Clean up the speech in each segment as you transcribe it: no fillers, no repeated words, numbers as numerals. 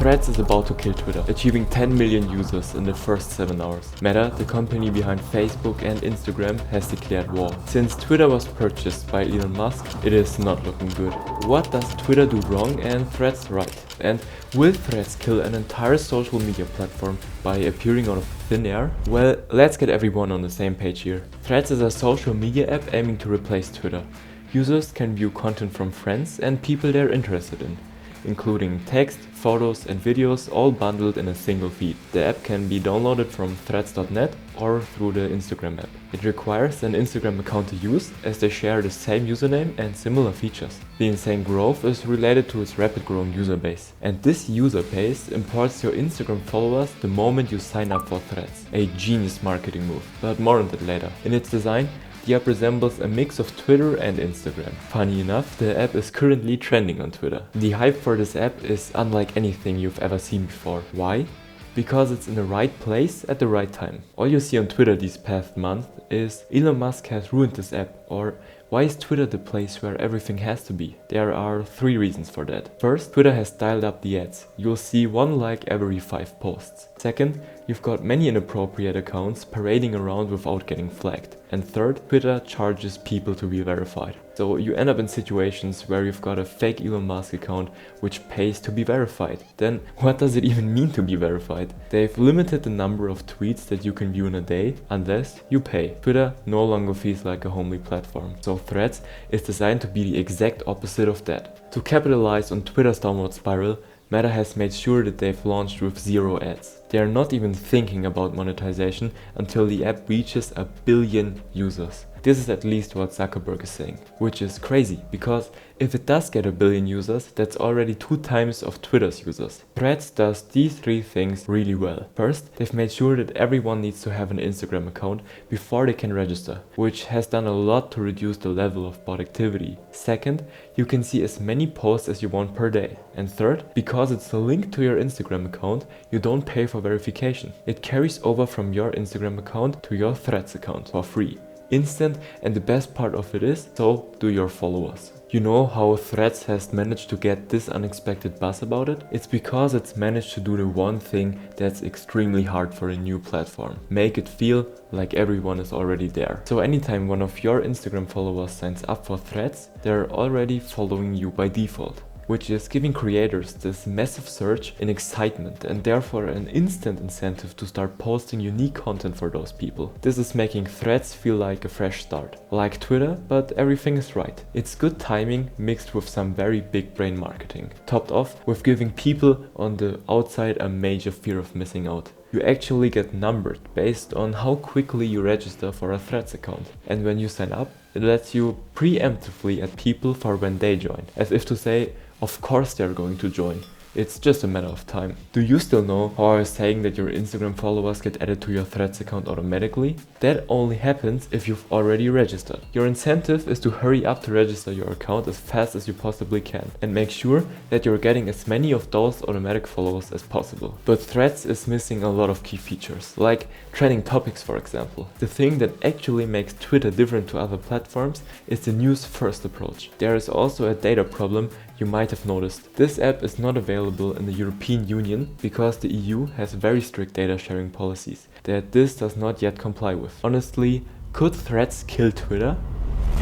Threads is about to kill Twitter, achieving 10 million users in the first 7 hours. Meta, the company behind Facebook and Instagram, has declared war. Since Twitter was purchased by Elon Musk, it is not looking good. What does Twitter do wrong and Threads right? And will Threads kill an entire social media platform by appearing out of thin air? Well, let's get everyone on the same page here. Threads is a social media app aiming to replace Twitter. Users can view content from friends and people they're interested in, including text, photos and videos, all bundled in a single feed. The app can be downloaded from threads.net or through the Instagram app. It requires an Instagram account to use, as they share the same username and similar features. The insane growth is related to its rapid growing user base. And this user base imports your Instagram followers the moment you sign up for Threads. A genius marketing move, but more on that later. In its design, the app resembles a mix of Twitter and Instagram. Funny enough, the app is currently trending on Twitter. The hype for this app is unlike anything you've ever seen before. Why? Because it's in the right place at the right time. All you see on Twitter these past months is Elon Musk has ruined this app, or why is Twitter the place where everything has to be? There are 3 reasons for that. First, Twitter has dialed up the ads. You'll see 1 like every 5 posts. Second, you've got many inappropriate accounts parading around without getting flagged. And third, Twitter charges people to be verified. So you end up in situations where you've got a fake Elon Musk account which pays to be verified. Then what does it even mean to be verified? They've limited the number of tweets that you can view in a day unless you pay. Twitter no longer feels like a homely platform. So Threads is designed to be the exact opposite of that. To capitalize on Twitter's downward spiral, Meta has made sure that they've launched with 0 ads. They are not even thinking about monetization until the app reaches 1 billion users. This is at least what Zuckerberg is saying, which is crazy, because if it does get 1 billion users, that's already 2 times of Twitter's users. Threads does these 3 things really well. First, they've made sure that everyone needs to have an Instagram account before they can register, which has done a lot to reduce the level of bot activity. Second, you can see as many posts as you want per day. And third, because it's linked to your Instagram account, you don't pay for verification. It carries over from your Instagram account to your Threads account for free. Instant, and the best part of it is, so do your followers. You know how Threads has managed to get this unexpected buzz about it? It's because it's managed to do the one thing that's extremely hard for a new platform. Make it feel like everyone is already there. So anytime one of your Instagram followers signs up for Threads, they're already following you by default, which is giving creators this massive surge in excitement and therefore an instant incentive to start posting unique content for those people. This is making Threads feel like a fresh start. Like Twitter, but everything is right. It's good timing mixed with some very big brain marketing, topped off with giving people on the outside a major fear of missing out. You actually get numbered based on how quickly you register for a Threads account. And when you sign up, it lets you preemptively add people for when they join, as if to say, of course they're going to join. It's just a matter of time. Do you still know how I was saying that your Instagram followers get added to your Threads account automatically? That only happens if you've already registered. Your incentive is to hurry up to register your account as fast as you possibly can and make sure that you're getting as many of those automatic followers as possible. But Threads is missing a lot of key features, like trending topics for example. The thing that actually makes Twitter different to other platforms is the news first approach. There is also a data problem you might have noticed. This app is not available in the European Union because the EU has very strict data sharing policies that this does not yet comply with. Honestly, could Threads kill Twitter?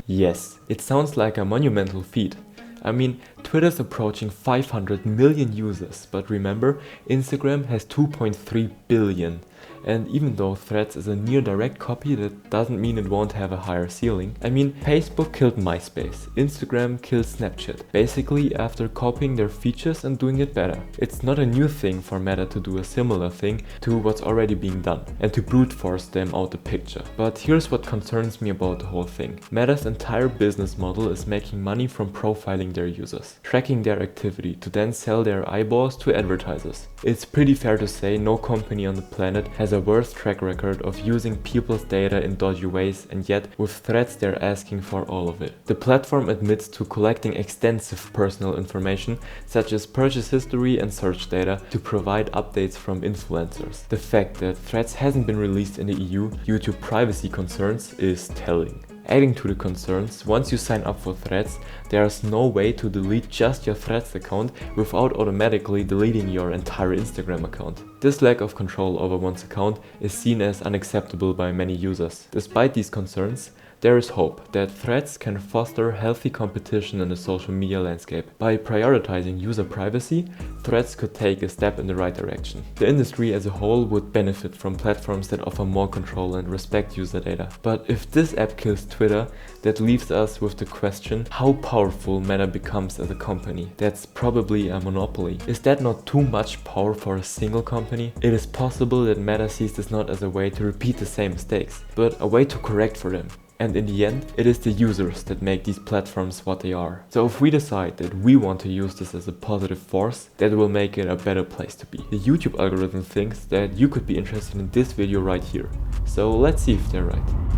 Yes, it sounds like a monumental feat. I mean, Twitter's approaching 500 million users, but remember, Instagram has 2.3 billion. And even though Threads is a near direct copy, that doesn't mean it won't have a higher ceiling. I mean, Facebook killed MySpace, Instagram killed Snapchat, basically after copying their features and doing it better. It's not a new thing for Meta to do a similar thing to what's already being done and to brute force them out the picture. But here's what concerns me about the whole thing. Meta's entire business model is making money from profiling their users, tracking their activity to then sell their eyeballs to advertisers. It's pretty fair to say no company on the planet has a worse track record of using people's data in dodgy ways, and yet with Threads they're asking for all of it. The platform admits to collecting extensive personal information such as purchase history and search data to provide updates from influencers. The fact that Threads hasn't been released in the EU due to privacy concerns is telling. Adding to the concerns, once you sign up for Threads, there is no way to delete just your Threads account without automatically deleting your entire Instagram account. This lack of control over one's account is seen as unacceptable by many users. Despite these concerns, there is hope that Threads can foster healthy competition in the social media landscape. By prioritizing user privacy, Threads could take a step in the right direction. The industry as a whole would benefit from platforms that offer more control and respect user data. But if this app kills Twitter, that leaves us with the question how powerful Meta becomes as a company. That's probably a monopoly. Is that not too much power for a single company? It is possible that Meta sees this not as a way to repeat the same mistakes, but a way to correct for them. And in the end, it is the users that make these platforms what they are. So if we decide that we want to use this as a positive force, that will make it a better place to be. The YouTube algorithm thinks that you could be interested in this video right here. So let's see if they're right.